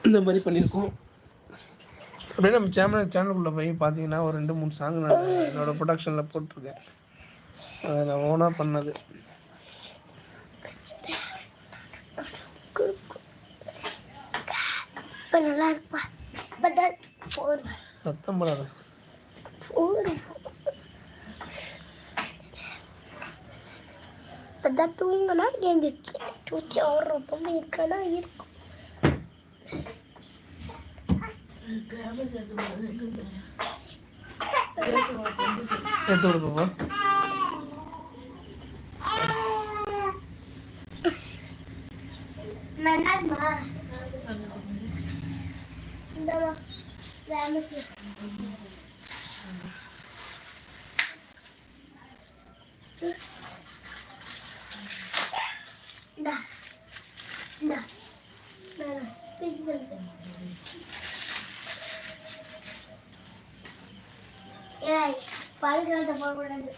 இந்த மாதிரி பண்ணியிருக்கோம். அப்படியே நம்ம சேனலுக்குள்ளே போய் பார்த்தீங்கன்னா ஒரு 2-3 சாங் நான் என்னோடய ப்ரொடக்ஷனில் போட்டிருக்கேன். அதை நான் ஓனாக பண்ணது. நல்லா இருப்பா. சத்தம் போடாத. அதான் தூங்கினா எழுந்திரிச்சு தூச்சி ரொம்ப இருக்கனா இருக்கும். எடுத்து கொடுப்போம். பால்காலத்தை போடக்கூடாது.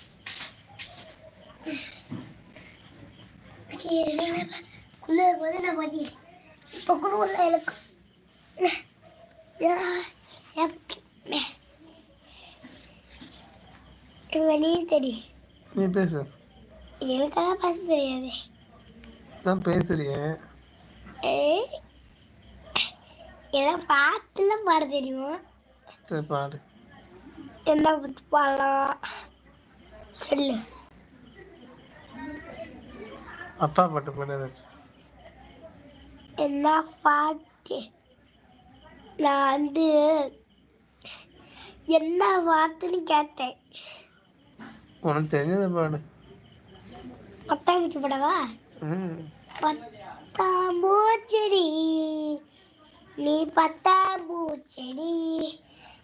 குளிர் போது நான் பாட்டி இப்போ குளிர்ல எனக்கு வெளியே தெரியும். நீ பேசு. எனக்கெல்லாம் பேச தெரியாது. நான் பேசுறேன். எனக்கு பாட்டுலாம் பாட தெரியும். சரி பாடு. என்ன பாட்டு பாடலாம் சொல்லு. அப்பா பாட்டு பாடு ஏதாச்சும். என்ன பாட்டு? நான் என்ன பாட்டுன்னு கேட்டேன். உனக்கு தெரிஞ்சதை பாடு. பட்டாம்பூச்சி படவா? பட்டாம்பூச்செடி நீ பட்டாம்பூச்செடி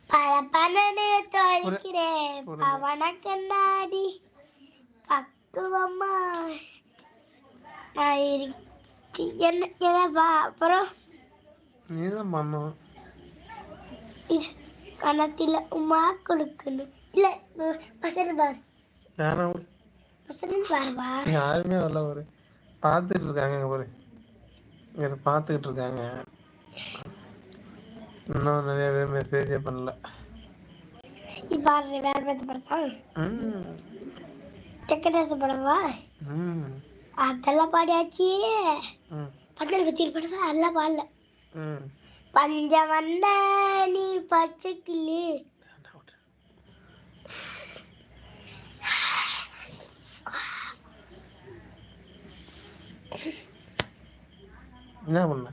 பல பன்னெண்டு தொலைக்கிறேன் பவன கண்ணாடி பக்குவம்மா நான் என்னப்பா அப்புறம் நீதான் பண்ணும். கணத்தில் உமா கொடுக்கணும். இல்லை பசங்க பாரு. பசங்க பாருவா. யாருமே வரல. ஒரு பார்த்துட்டு இருக்காங்க. ஒரு இங்கே பார்த்துக்கிட்டு இருக்காங்க. இன்னும் நிறைய பேர் மெசேஜே பண்ணல. பாரு வேற பார்த்து படத்தா செக்கடேச படவா? அதெல்லாம் பாடியாச்சு. பந்தல் பத்தி படவா? அதெல்லாம் பாடல. பஞ்ச வந்த நீ பச்சை கிளி என்ன பண்ண?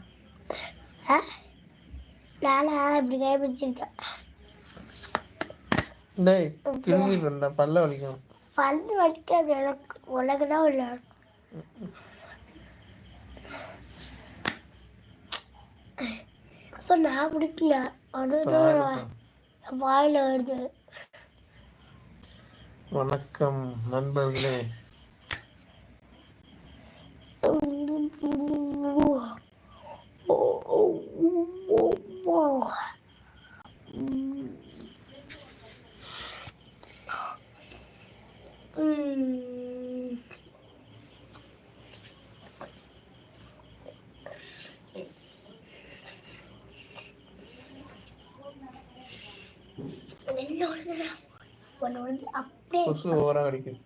நானா இப்படி கை பிடிச்சிருக்கேன். டேய் கிழிஞ்சி பண்ண பல்ல வலிக்கும். பல்லு வலிக்காது எனக்கு. உனக்கு தான் உள்ள இப்போ நான் பிடிக்கல. அதுதான் வாயில் வருது. வணக்கம் நண்பர்களே. அப்படியே கொசு ஓவரா அடிக்குது.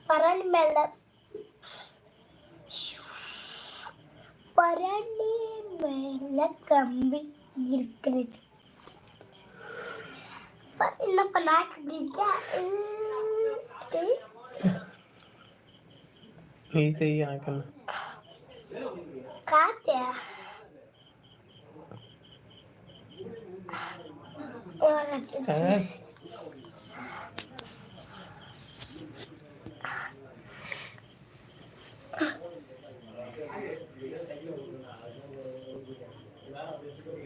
பரணி மேல பரணி மேல கம்பி இருக்கிறது. என்னப்பா நாக்கு இப்படி இருக்கா? நீ செய்ய ஆக்கணும். காத்தியா